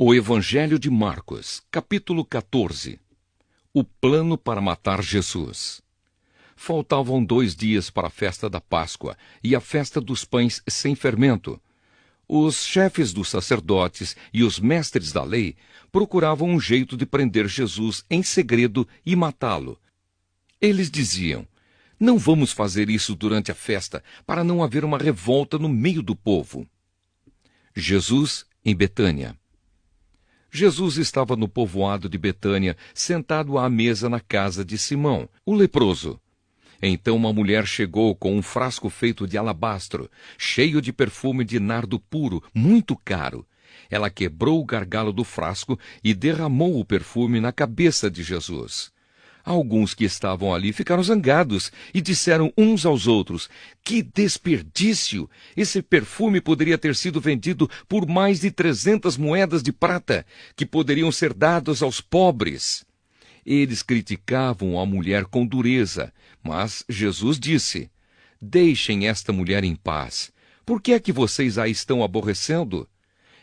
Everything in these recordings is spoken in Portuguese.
O Evangelho de Marcos, capítulo 14. O plano para matar Jesus. Faltavam 2 dias para a festa da Páscoa e a festa dos pães sem fermento. Os chefes dos sacerdotes e os mestres da lei procuravam um jeito de prender Jesus em segredo e matá-lo. Eles diziam: "Não vamos fazer isso durante a festa, para não haver uma revolta no meio do povo." Jesus em Betânia. Jesus estava no povoado de Betânia, sentado à mesa na casa de Simão, o leproso. Então uma mulher chegou com um frasco feito de alabastro, cheio de perfume de nardo puro, muito caro. Ela quebrou o gargalo do frasco e derramou o perfume na cabeça de Jesus. Alguns que estavam ali ficaram zangados e disseram uns aos outros: "Que desperdício! Esse perfume poderia ter sido vendido por mais de 300 moedas de prata, que poderiam ser dadas aos pobres." Eles criticavam a mulher com dureza, mas Jesus disse: "Deixem esta mulher em paz. Por que é que vocês a estão aborrecendo?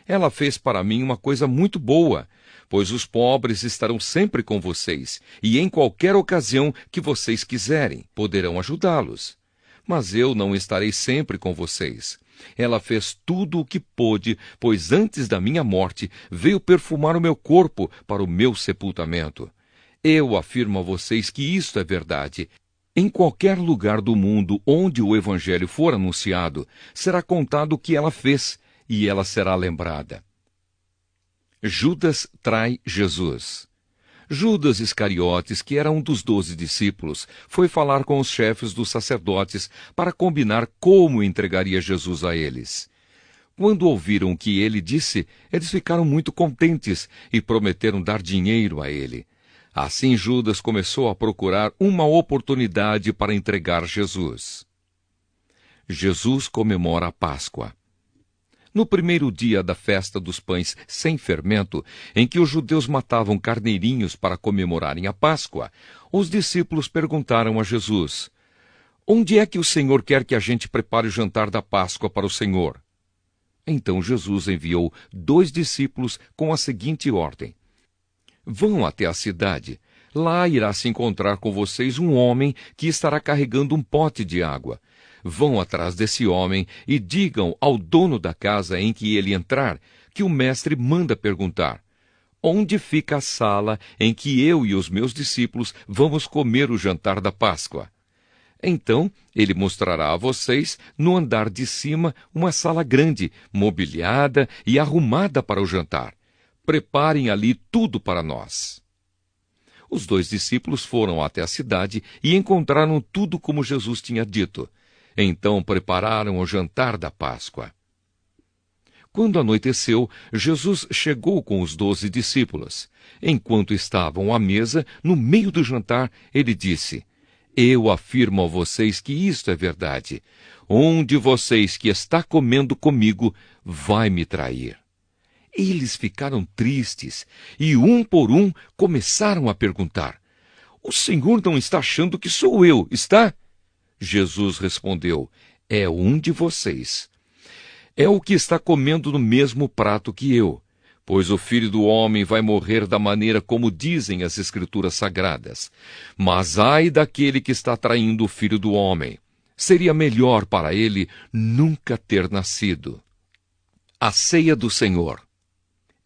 Ela fez para mim uma coisa muito boa, pois os pobres estarão sempre com vocês, e em qualquer ocasião que vocês quiserem, poderão ajudá-los. Mas eu não estarei sempre com vocês. Ela fez tudo o que pôde, pois antes da minha morte veio perfumar o meu corpo para o meu sepultamento. Eu afirmo a vocês que isto é verdade. Em qualquer lugar do mundo onde o Evangelho for anunciado, será contado o que ela fez, e ela será lembrada." Judas trai Jesus. Judas Iscariotes, que era um dos 12 discípulos, foi falar com os chefes dos sacerdotes para combinar como entregaria Jesus a eles. Quando ouviram o que ele disse, eles ficaram muito contentes e prometeram dar dinheiro a ele. Assim Judas começou a procurar uma oportunidade para entregar Jesus. Jesus comemora a Páscoa. No primeiro dia da festa dos pães sem fermento, em que os judeus matavam carneirinhos para comemorarem a Páscoa, os discípulos perguntaram a Jesus: "Onde é que o Senhor quer que a gente prepare o jantar da Páscoa para o Senhor?" Então Jesus enviou 2 discípulos com a seguinte ordem: "Vão até a cidade. Lá irá se encontrar com vocês um homem que estará carregando um pote de água. Vão atrás desse homem e digam ao dono da casa em que ele entrar que o mestre manda perguntar: onde fica a sala em que eu e os meus discípulos vamos comer o jantar da Páscoa? Então ele mostrará a vocês, no andar de cima, uma sala grande, mobiliada e arrumada para o jantar. Preparem ali tudo para nós." Os 2 discípulos foram até a cidade e encontraram tudo como Jesus tinha dito. Então prepararam o jantar da Páscoa. Quando anoiteceu, Jesus chegou com os 12 discípulos. Enquanto estavam à mesa, no meio do jantar, ele disse: "Eu afirmo a vocês que isto é verdade. Um de vocês que está comendo comigo vai me trair." Eles ficaram tristes e, um por um, começaram a perguntar: "O Senhor não está achando que sou eu, está?" Jesus respondeu: "É um de vocês. É o que está comendo no mesmo prato que eu, pois o Filho do Homem vai morrer da maneira como dizem as Escrituras Sagradas. Mas ai daquele que está traindo o Filho do Homem. Seria melhor para ele nunca ter nascido." A ceia do Senhor.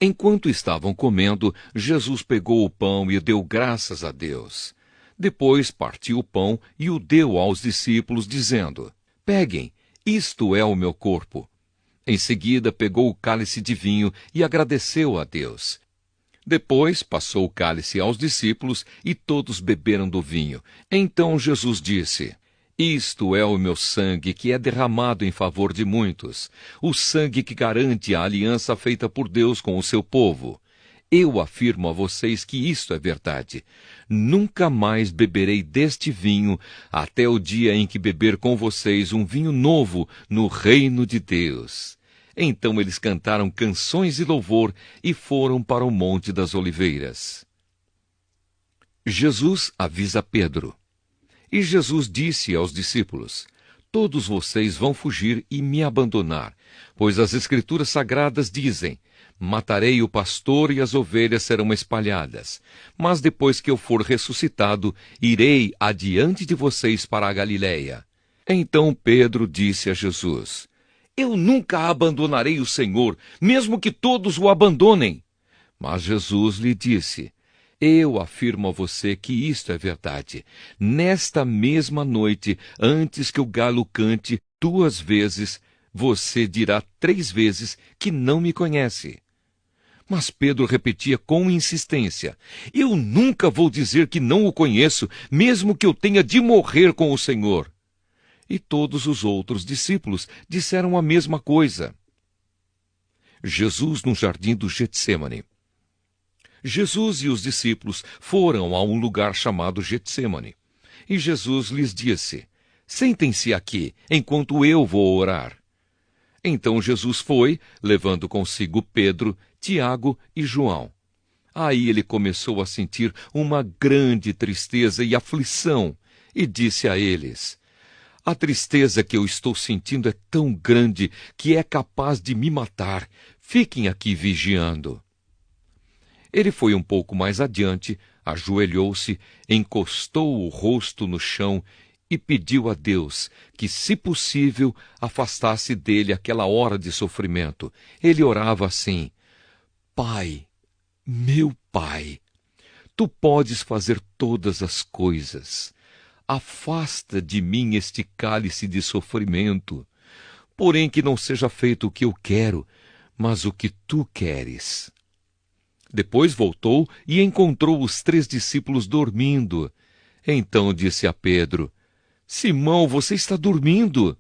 Enquanto estavam comendo, Jesus pegou o pão e deu graças a Deus. Depois partiu o pão e o deu aos discípulos, dizendo: "Peguem, isto é o meu corpo." Em seguida pegou o cálice de vinho e agradeceu a Deus. Depois passou o cálice aos discípulos e todos beberam do vinho. Então Jesus disse: "Isto é o meu sangue que é derramado em favor de muitos, o sangue que garante a aliança feita por Deus com o seu povo. Eu afirmo a vocês que isto é verdade. Nunca mais beberei deste vinho até o dia em que beber com vocês um vinho novo no reino de Deus." Então eles cantaram canções de louvor e foram para o Monte das Oliveiras. Jesus avisa Pedro. E Jesus disse aos discípulos: "Todos vocês vão fugir e me abandonar, pois as Escrituras Sagradas dizem: Matarei o pastor e as ovelhas serão espalhadas. Mas depois que eu for ressuscitado, irei adiante de vocês para a Galiléia. Então Pedro disse a Jesus: Eu nunca abandonarei o Senhor, mesmo que todos o abandonem. Mas Jesus lhe disse: Eu afirmo a você que isto é verdade. Nesta mesma noite, antes que o galo cante 2 vezes, você dirá 3 vezes que não me conhece. Mas Pedro repetia com insistência: Eu nunca vou dizer que não o conheço, mesmo que eu tenha de morrer com o Senhor. E todos os outros discípulos disseram a mesma coisa. Jesus no jardim do Getsêmani. Jesus e os discípulos foram a um lugar chamado Getsêmani. E Jesus lhes disse: Sentem-se aqui, enquanto eu vou orar. Então Jesus foi, levando consigo Pedro, Tiago e João. Aí ele começou a sentir uma grande tristeza e aflição, e disse a eles: A tristeza que eu estou sentindo é tão grande que é capaz de me matar. Fiquem aqui vigiando. Ele foi um pouco mais adiante, ajoelhou-se, encostou o rosto no chão e pediu a Deus que, se possível, afastasse dele aquela hora de sofrimento. Ele orava assim: Pai, meu Pai, Tu podes fazer todas as coisas. Afasta de mim este cálice de sofrimento. Porém que não seja feito o que eu quero, mas o que Tu queres. Depois voltou e encontrou os 3 discípulos dormindo. Então disse a Pedro: Simão, você está dormindo?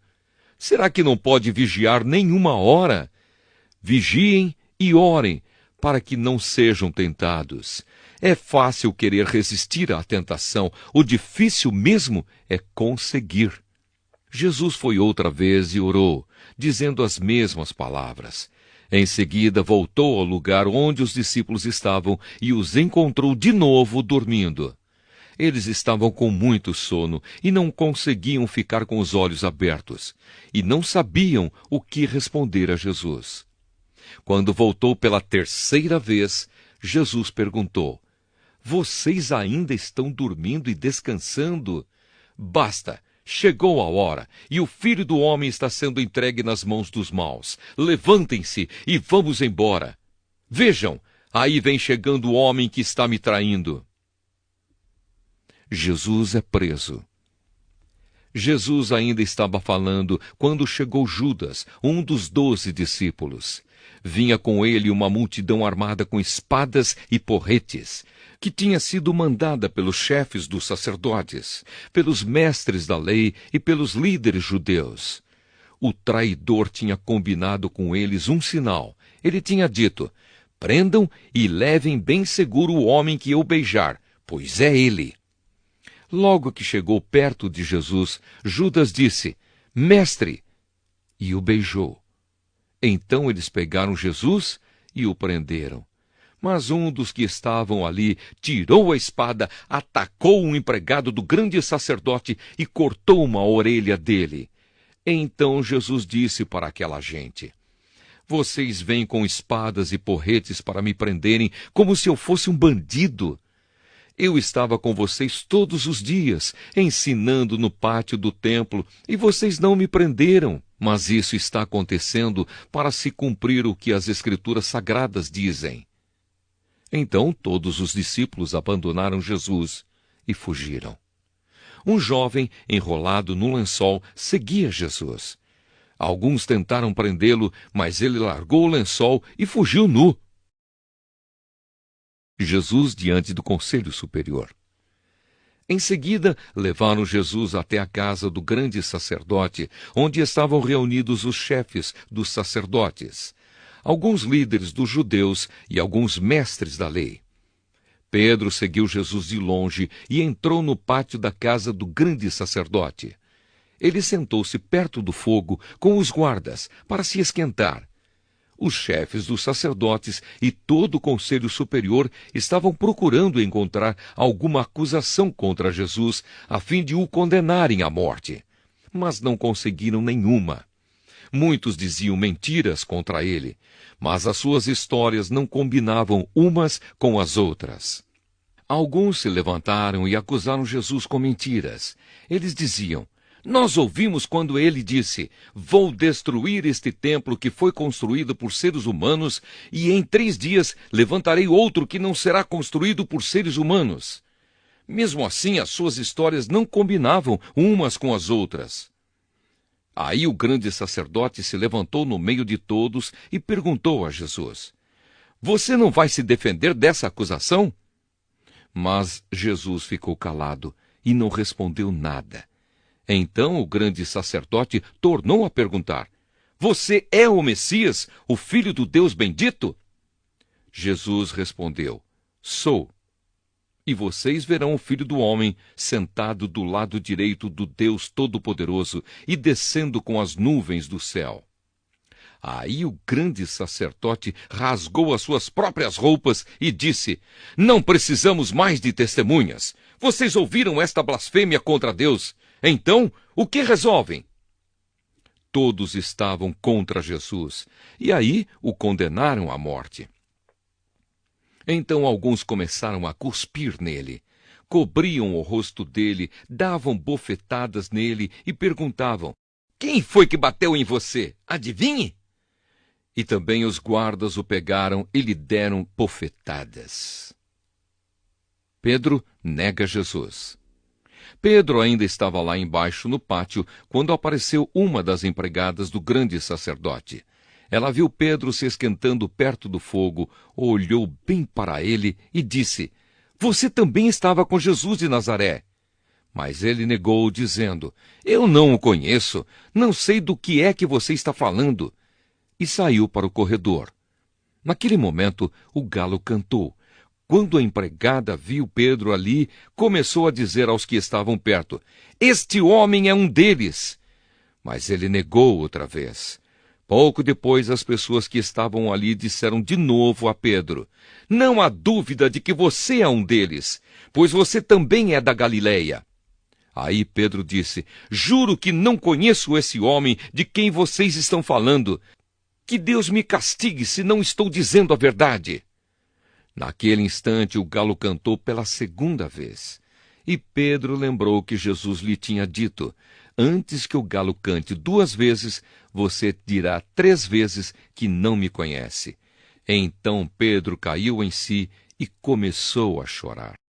Será que não pode vigiar nenhuma hora? Vigiem e orem, para que não sejam tentados. É fácil querer resistir à tentação, o difícil mesmo é conseguir. Jesus foi outra vez e orou, dizendo as mesmas palavras. Em seguida voltou ao lugar onde os discípulos estavam e os encontrou de novo dormindo. Eles estavam com muito sono e não conseguiam ficar com os olhos abertos, e não sabiam o que responder a Jesus. Quando voltou pela 3ª vez, Jesus perguntou: Vocês ainda estão dormindo e descansando? Basta! Chegou a hora, e o Filho do Homem está sendo entregue nas mãos dos maus. Levantem-se e vamos embora. Vejam, aí vem chegando o homem que está me traindo. Jesus é preso. Jesus ainda estava falando quando chegou Judas, um dos 12 discípulos. Vinha com ele uma multidão armada com espadas e porretes, que tinha sido mandada pelos chefes dos sacerdotes, pelos mestres da lei e pelos líderes judeus. O traidor tinha combinado com eles um sinal. Ele tinha dito: Prendam e levem bem seguro o homem que eu beijar, pois é ele. Logo que chegou perto de Jesus, Judas disse: Mestre! E o beijou. Então eles pegaram Jesus e o prenderam. Mas um dos que estavam ali tirou a espada, atacou um empregado do grande sacerdote e cortou uma orelha dele. Então Jesus disse para aquela gente: Vocês vêm com espadas e porretes para me prenderem como se eu fosse um bandido. Eu estava com vocês todos os dias, ensinando no pátio do templo, e vocês não me prenderam. Mas isso está acontecendo para se cumprir o que as Escrituras Sagradas dizem. Então todos os discípulos abandonaram Jesus e fugiram. Um jovem, enrolado no lençol, seguia Jesus. Alguns tentaram prendê-lo, mas ele largou o lençol e fugiu nu. Jesus diante do Conselho Superior. Em seguida, levaram Jesus até a casa do grande sacerdote, onde estavam reunidos os chefes dos sacerdotes, alguns líderes dos judeus e alguns mestres da lei. Pedro seguiu Jesus de longe e entrou no pátio da casa do grande sacerdote. Ele sentou-se perto do fogo com os guardas para se esquentar. Os chefes dos sacerdotes e todo o conselho superior estavam procurando encontrar alguma acusação contra Jesus, a fim de o condenarem à morte. Mas não conseguiram nenhuma. Muitos diziam mentiras contra ele, mas as suas histórias não combinavam umas com as outras. Alguns se levantaram e acusaram Jesus com mentiras. Eles diziam: nós ouvimos quando ele disse: vou destruir este templo que foi construído por seres humanos e em 3 dias levantarei outro que não será construído por seres humanos. Mesmo assim, as suas histórias não combinavam umas com as outras. Aí o grande sacerdote se levantou no meio de todos e perguntou a Jesus: você não vai se defender dessa acusação? Mas Jesus ficou calado e não respondeu nada. Então o grande sacerdote tornou a perguntar: você é o Messias, o Filho do Deus bendito? Jesus respondeu: sou. E vocês verão o Filho do Homem sentado do lado direito do Deus Todo-Poderoso e descendo com as nuvens do céu. Aí o grande sacerdote rasgou as suas próprias roupas e disse: não precisamos mais de testemunhas. Vocês ouviram esta blasfêmia contra Deus. Então, o que resolvem? Todos estavam contra Jesus, e aí o condenaram à morte. Então alguns começaram a cuspir nele, cobriam o rosto dele, davam bofetadas nele e perguntavam: quem foi que bateu em você? Adivinhe! E também os guardas o pegaram e lhe deram bofetadas. Pedro nega Jesus. Pedro ainda estava lá embaixo no pátio quando apareceu uma das empregadas do grande sacerdote. Ela viu Pedro se esquentando perto do fogo, olhou bem para ele e disse: você também estava com Jesus de Nazaré. Mas ele negou, dizendo: eu não o conheço, não sei do que é que você está falando. E saiu para o corredor. Naquele momento, o galo cantou. Quando a empregada viu Pedro ali, começou a dizer aos que estavam perto: este homem é um deles. Mas ele negou outra vez. Pouco depois, as pessoas que estavam ali disseram de novo a Pedro: não há dúvida de que você é um deles, pois você também é da Galileia. Aí Pedro disse: juro que não conheço esse homem de quem vocês estão falando. Que Deus me castigue se não estou dizendo a verdade. Naquele instante, o galo cantou pela 2ª vez. E Pedro lembrou que Jesus lhe tinha dito: antes que o galo cante 2 vezes, você dirá 3 vezes que não me conhece. Então Pedro caiu em si e começou a chorar.